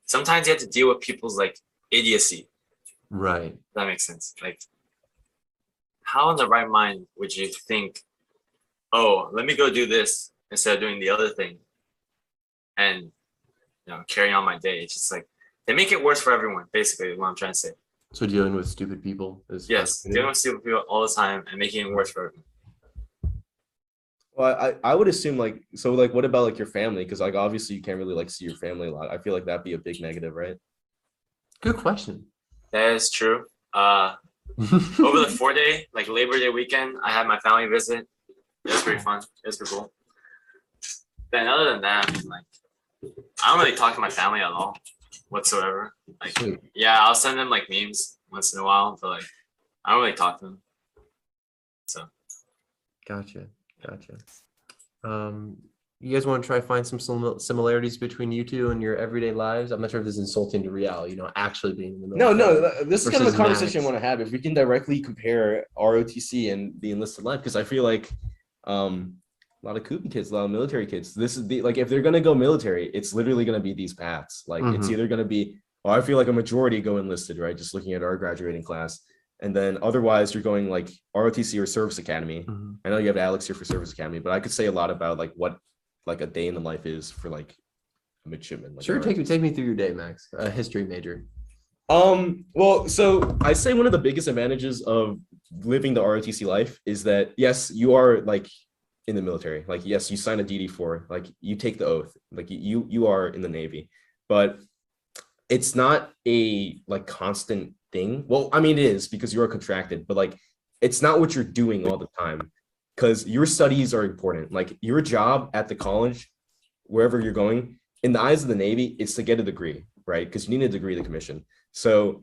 sometimes you have to deal with people's like idiocy. Right. If that makes sense. Like, how in the right mind would you think, oh, let me go do this instead of doing the other thing, and carry on my day? It's just like they make it worse for everyone. Basically, is what I'm trying to say. So dealing with stupid people is Yes, dealing with stupid people all the time and making it worse for everyone. Well, I would assume like so like what about like your family? Because like obviously you can't really like see your family a lot. I feel like that'd be a big negative, right? Good question. That is true. Over the 4-day, like Labor Day weekend, I had my family visit. It was pretty fun. It was pretty cool. Then other than that, like I don't really talk to my family at all whatsoever. Like Sweet. yeah, I'll send them like memes once in a while, but like I don't really talk to them. So Gotcha. You guys want to try find some similarities between you two and your everyday lives? I'm not sure if this is insulting to Real, actually being in the military. No, this is kind of a versus conversation Max. I want to have. If we can directly compare ROTC and the enlisted life, because I feel like a lot of Kubi kids, a lot of military kids. This is the like if they're gonna go military, it's literally gonna be these paths. Like it's either gonna be, I feel like a majority go enlisted, right? Just looking at our graduating class. And then otherwise you're going like ROTC or service academy. I know you have Alex here for service academy, but I could say a lot about like what like a day in the life is for like a midshipman. Like Sure, take me through your day, Max. A history major. Well, so I say one of the biggest advantages of living the ROTC life is that yes, you are like in the military. Like yes, you sign a DD4, like you take the oath, like you are in the Navy, but it's not a like constant thing. Well, I mean it is because you are contracted, but like it's not what you're doing all the time because your studies are important. Like your job at the college, wherever you're going, in the eyes of the Navy, it's to get a degree, right? Because you need a degree to commission. So,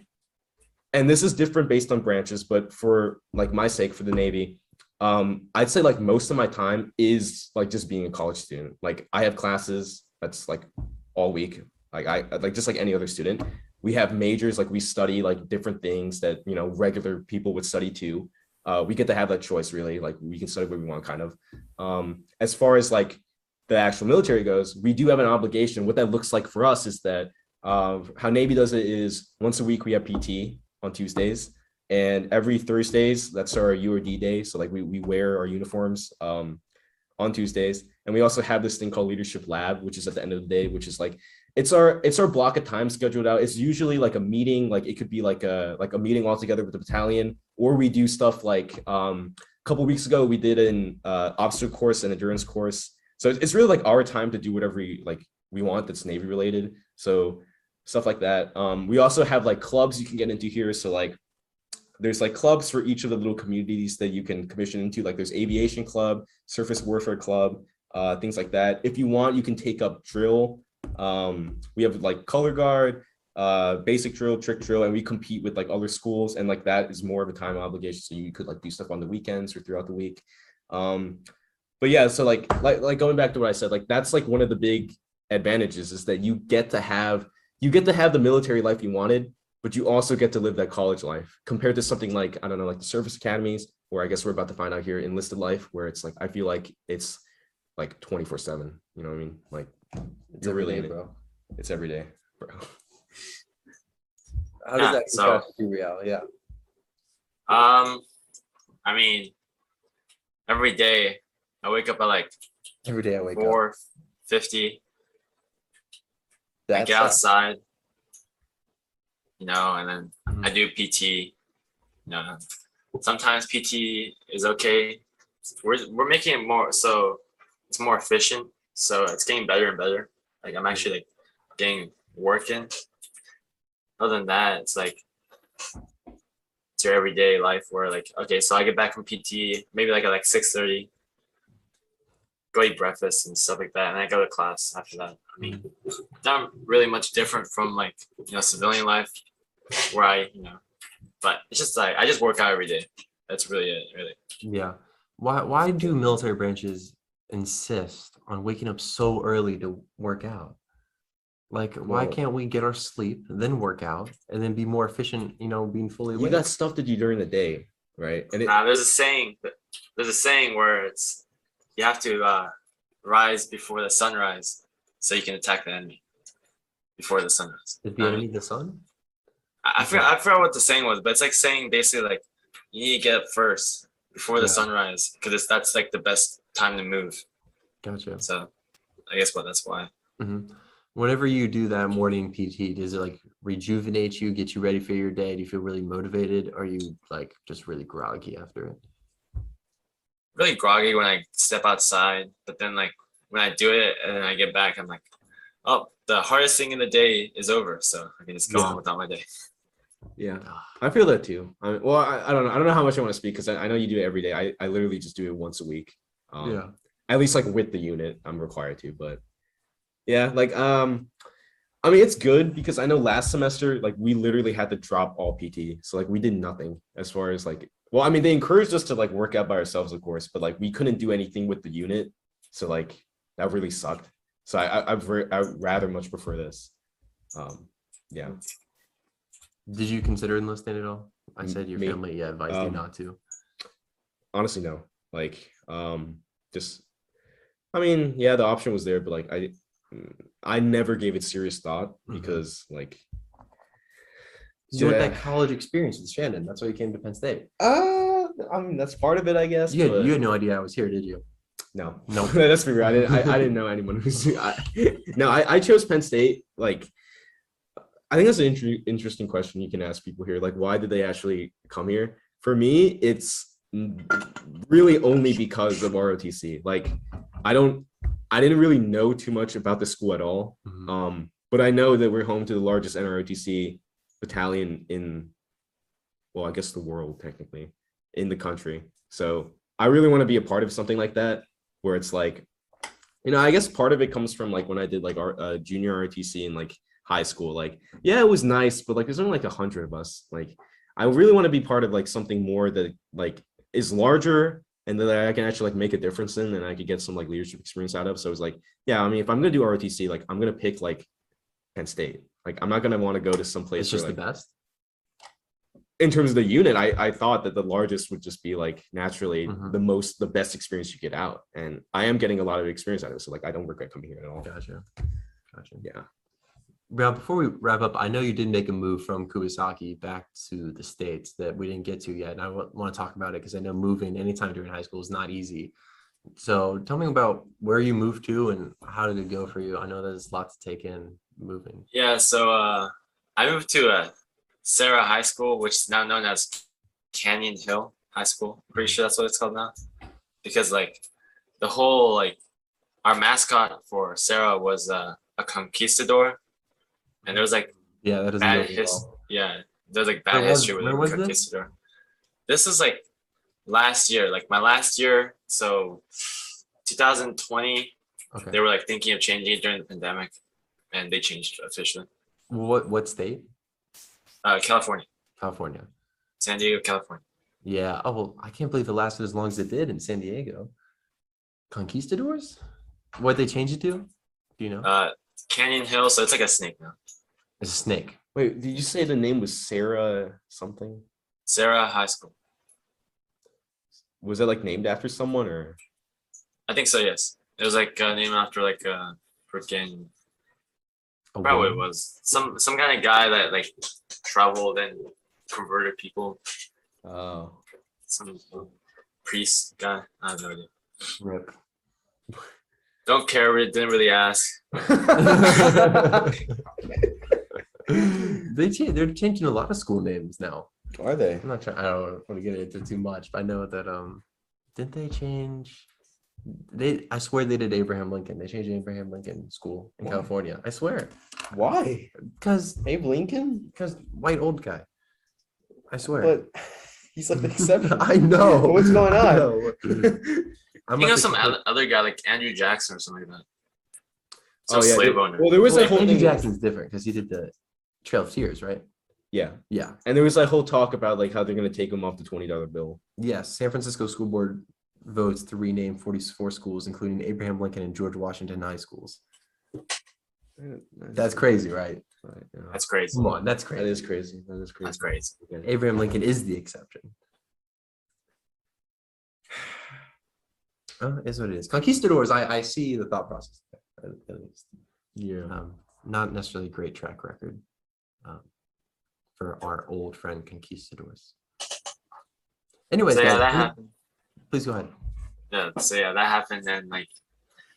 and this is different based on branches, but for like my sake for the Navy, I'd say like most of my time is like just being a college student. Like I have classes that's like all week. Like I like just like any other student. We have majors, like we study like different things that regular people would study too. We get to have that choice really. Like we can study what we want kind of. As far as like the actual military goes, we do have an obligation. What that looks like for us is that how Navy does it is once a week we have PT on Tuesdays, and every Thursdays that's our URD day. So like we wear our uniforms on Tuesdays, and we also have this thing called leadership lab, which is at the end of the day, which is like it's our block of time scheduled out. It's usually like a meeting, like it could be like a meeting all together with the battalion, or we do stuff like a couple of weeks ago we did an obstacle course and endurance course. So it's really like our time to do whatever we like we want that's Navy related. So stuff like that. We also have like clubs you can get into here. So like there's like clubs for each of the little communities that you can commission into. Like there's aviation club, surface warfare club, things like that. If you want, you can take up drill. We have like color guard, basic drill, trick drill, and we compete with like other schools, and like that is more of a time obligation. So you could like do stuff on the weekends or throughout the week. But yeah, so like going back to what I said, like that's like one of the big advantages is that you get to have the military life you wanted, but you also get to live that college life compared to something like, I don't know, like the service academies, where I guess we're about to find out here, enlisted life, where it's like, I feel like it's like 24/7, you know what I mean? Like It's every really day, in it. bro. It's every day, bro. How does Yeah, that so- contrast to real? Yeah. I mean, every day I wake up at like Every day I wake up. 4:50. I That's get outside, you know, and then Mhm. I do PT. You know, sometimes PT is okay. We're making it more so it's more efficient. So it's getting better and better. Like I'm actually like getting work in. Other than that, it's like it's your everyday life where like, okay, so I get back from PT maybe like at like 6:30, go eat breakfast and stuff like that, and I go to class after that. I mean, not really much different from like, you know, civilian life where I, you know, but it's just like I just work out every day. That's really it, really. Yeah. Why do military branches insist on waking up so early to work out? Like, why Well- can't we get our sleep, then work out, and then be more efficient, you know, being fully You awake? got stuff to do during the day, right? And There's a saying. There's a saying where it's you have to rise before the sunrise so you can attack the enemy before the sunrise. Is the enemy the sun? I forgot what the saying was, but it's like saying basically like you need to get up first before the Yeah. sunrise because that's like the best time to move. Gotcha. So I guess that's why. hmm Whenever you do that morning PT, does it like rejuvenate you, get you ready for your day? Do you feel really motivated? Or are you like just really groggy after it? Really groggy when I step outside, but then like when I do it and then I get back, I'm like, oh, the hardest thing in the day is over, so I can just go Yeah. on without my day. yeah, I feel that too. I don't know. I don't know how much I want to speak because I know you do it every day. I literally just do it once a week. Yeah. At least like with the unit, I'm required to. But yeah, like I mean, it's good because I know last semester, like we literally had to drop all PT. So like we did nothing as far as like, well, I mean, they encouraged us to like work out by ourselves, of course, but like we couldn't do anything with the unit. So like that really sucked. So I'd rather much prefer this. Yeah. Did you consider enlisting at all? I said your Me? family advised you Um, not to. Honestly, no. Like, just, I mean, yeah, the option was there, but like I never gave it serious thought because like You want yeah. that college experience with Shannon. That's why you came to Penn State. I mean that's part of it, I guess. You but had no idea I was here, did you? no, No. Let's be real. I didn't know anyone who's. I chose Penn State. Like, I think that's an interesting question you can ask people here. Like, why did they actually come here? For me, it's really only because of ROTC. Like, I didn't really know too much about the school at all. Mhm. But I know that we're home to the largest NROTC battalion in, well, I guess the world technically, in the country. So I really want to be a part of something like that, where it's like, you know, I guess part of it comes from like when I did like our junior ROTC in like high school. Like, yeah, it was nice, but like there's only like 100 of us. Like, I really want to be part of like something more that like is larger and that I can actually like make a difference in, and I could get some like leadership experience out of. So it was like, yeah, I mean, if I'm gonna do ROTC, like I'm gonna pick like Penn State. Like I'm not gonna want to go to some place It's just where, the like, best. in terms of the unit, I thought that the largest would just be like naturally Mhm. the best experience you get out. And I am getting a lot of experience out of it. So like I don't regret coming here at all. Gotcha. Gotcha. Yeah. Now, before we wrap up, I know you did make a move from Kuwasaki back to the States that we didn't get to yet. And I want to talk about it because I know moving anytime during high school is not easy. So tell me about where you moved to and how did it go for you? I know there's a lot to take in moving. Yeah, so I moved to Sarah High School, which is now known as Canyon Hill High School. I'm pretty sure that's what it's called now. Because like the whole like our mascot for Sarah was a a conquistador, and there was like Yeah, that doesn't bad know me at history. all. Yeah, there's like bad Where was- history with where the was this? conquistador. This is like last year, like my last year. So 2020, Okay. they were like thinking of changing it during the pandemic, and they changed officially. What state? California, California. San Diego, California. Yeah. Oh, well, I can't believe it lasted as long as it did in San Diego. Conquistadors? What they changed it to? Do you know? Canyon Hill, so it's like a snake now. It's a snake. Wait, did you say the name was Sarah something? Sarah High School. Was it like named after someone or? I think so, yes. It was like named after like freaking, A I forgot what it woman? was. Some kind of guy that like traveled and converted people. Oh. Some priest guy. I have no idea. Rip. Don't care. We didn't really ask. They're changing a lot of school names now. Are they? I'm not trying. I don't want to get into too much, but I know that didn't they change? I swear they did Abraham Lincoln. They changed Abraham Lincoln School in Why? California. I swear, Why? because Abe Lincoln? white old guy. I swear. But he's like the exception. I know. What's going I on? know. I I think must of some have- other guy like Andrew Jackson or something like that. Oh, Some yeah, slave there- owner. well, there was that whole Andrew thing. Jackson's different because he did the Trail of Tears, right? Yeah, Yeah. and there was that whole talk about like how they're gonna take him off the $20 bill. Yes. San Francisco School Board votes to rename 44 schools, including Abraham Lincoln and George Washington High Schools. That's crazy, right? Right, yeah. That's crazy. Come on, that's That crazy. is crazy. That is crazy. That's crazy. Okay. Abraham Lincoln is the exception. Is what it is. Conquistadors, I see the thought process there, at least. Yeah. Not necessarily a great track record for our old friend conquistadors. Anyways, So yeah, guys, that happened. please go ahead. Yeah, so yeah, that happened. And like,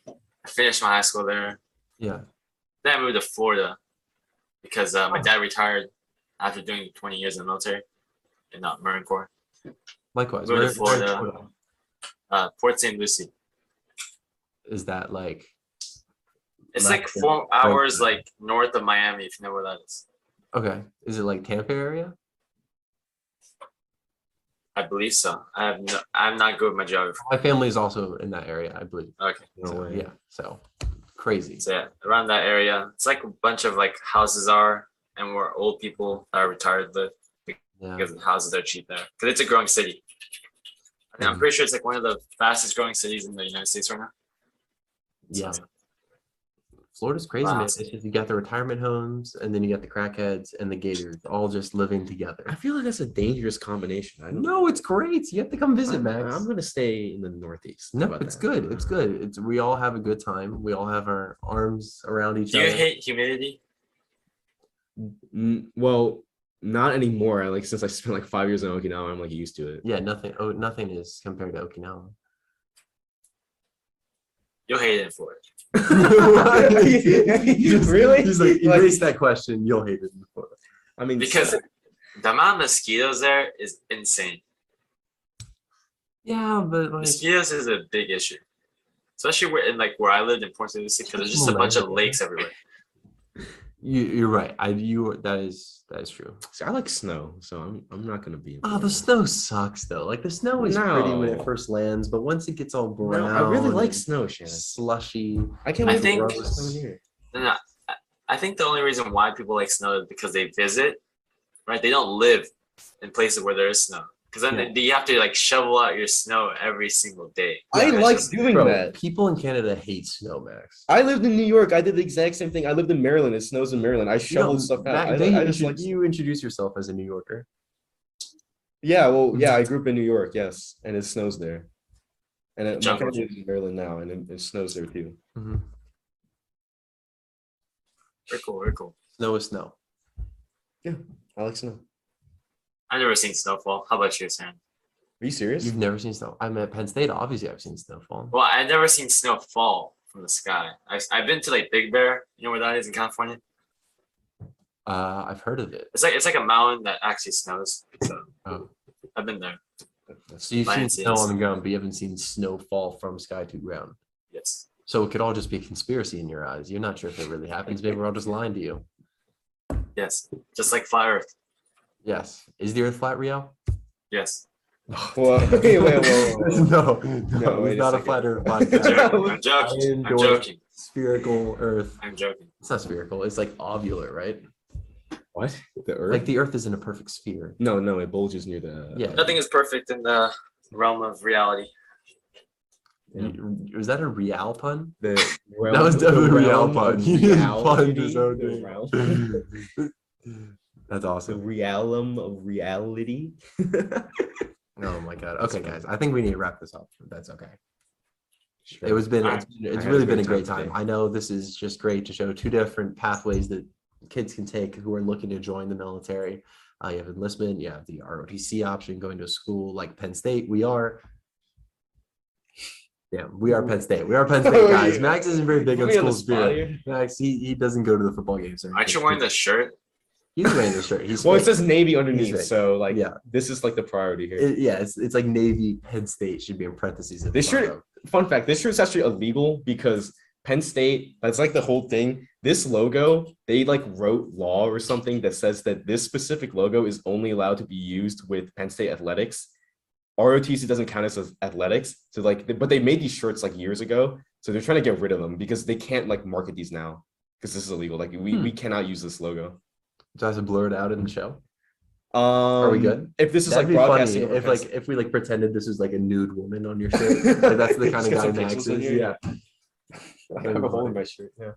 I finished my high school there. Yeah. Then I moved to Florida because my dad retired after doing 20 years in the military in the Marine Corps. Likewise. Moved to where in Florida. Florida Port St. Lucie. is that like? It's Left like in 4 hours Florida. like north of Miami, if you know where that is. Okay. Is it like Tampa area? I believe so. I'm not good with my geography. My family is also in that area, I believe. Okay. No So, way. yeah. So crazy. So yeah, around that area, it's like a bunch of like houses are, and where old people that are retired live Yeah. because the houses are cheap there. Because it's a growing city. I mean, I'm pretty sure it's like one of the fastest growing cities in the United States right now. Yeah. So, Florida's crazy, man. Wow. It's just you got the retirement homes and then you got the crackheads and the gators all just living together. I feel like that's a dangerous combination. I don't No, it's great. You have to come visit, Max. I'm gonna stay in the Northeast. How No, about it's that? good. It's good. It's we all have a good time. We all have our arms around each do you other. hate humidity? Well, not anymore. Like since I spent like 5 years in Okinawa, I'm like used to it. Yeah, nothing. Oh, nothing is compared to Okinawa. You'll hate it in Florida. Really? He's like, Like- erase that question. You'll hate it in Florida. I mean, Because the amount of mosquitoes there is insane. Yeah, but like, Mosquitoes is a big issue. Especially where I lived in Port St. Lucie, because there's just a bunch of lakes everywhere. you're right. That is true. see, I like snow, so I'm not gonna be. in Oh, the Florida. snow sucks though. Like the snow is pretty when it No. first lands, but once it gets all brown, No, I really like and snow, Shannon. slushy. I can't I wait think- to rub the snow here. No, I think the only reason why people like snow is because they visit, right? They don't live in places where there is snow. Because then you have to like shovel out your snow every single day. I Yeah, like it's just- doing Bro, that. people in Canada hate snow, Max. I lived in New York. I did the exact same thing. I lived in Maryland. It snows in Maryland. I You know, shoveled stuff out. Mac, I just like. you introduce yourself as a New Yorker. Yeah, well, yeah, I grew up in New York, yes, and it snows there. And my Jungle. family lives in Maryland now, and it snows there too. Mhm. Very cool, very cool. Snow is snow. I like snow. I've never seen snowfall. How about you, Sam? Are you serious? You've never seen snow. I'm at Penn State. Obviously, I've seen snowfall. Well, I've never seen snow fall from the sky. I've been to like Big Bear. You know where that is in California? I've heard of it. It's like a mountain that actually snows. So Oh. I've been there. So you've I seen didn't see snow it. on the ground, but you haven't seen snow fall from sky to ground. Yes. So it could all just be a conspiracy in your eyes. You're not sure if it really happens. Maybe we're all just lying to you. Yes, just like flat Earth. Yes. Is the Earth flat, Riel? Yes. Whoa, whoa. No, No, wait it's a not a second. flat Earth I'm podcast. joking. I'm Indoor joking. Spherical Earth. I'm joking. It's not spherical. It's like ovular, right? What? The Earth? Like the Earth isn't a perfect sphere. No, it bulges near the. Yeah. Nothing is perfect in the realm of reality. Was that a Real pun? The That was definitely a Real realm pun. of He just punned reality, his own the name. realm- That's The awesome. realm of reality. Oh my god. Okay, guys. I think we need to wrap this up. That's okay. Sure. It was been Alright. it's I had really a been a great great time time. today. I know this is just great to show two different pathways that kids can take who are looking to join the military. You have enlistment, you have the ROTC option, going to a school like Penn State. We are Penn State. We are Penn State, Oh, guys. yeah. Max isn't very big Put on me on the school spot spirit. here. Max, he doesn't go to the football games. Or Aren't you anything. wearing the shirt? He's wearing the shirt. He's Well, it fake. says Navy underneath, fake. so like, Yeah. this is like the priority here. It's like Navy Penn State should be in parentheses. at the This shirt, bottom. fun fact, this shirt is actually illegal because Penn State, that's like the whole thing. This logo, they like wrote law or something that says that this specific logo is only allowed to be used with Penn State athletics. ROTC doesn't count as athletics. So like, but they made these shirts like years ago. So they're trying to get rid of them because they can't like market these now because this is illegal. Like we cannot use this logo. Do I have to blur it out in the show? Are we good? If this is That'd like be funny broadcasting, over if Penn like if we like pretended this was like a nude woman on your shirt. Like, that's the kind of Just get guy some Max pixels in is. here. Yeah. I have a hole in my shirt. Yeah.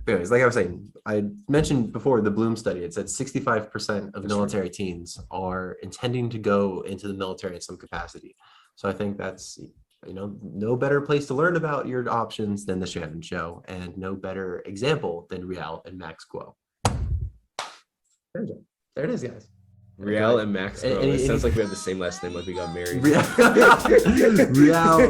Anyways, like I was saying, I mentioned before the Bloom study. It said 65% of military teens are intending to go into the military in some capacity. So I think that's no better place to learn about your options than the Shannon Show, and no better example than Real and Max Guo. There it is, guys. Real and Max. And- Bro. and- It and- sounds like we have the same last name, like we got married. Real.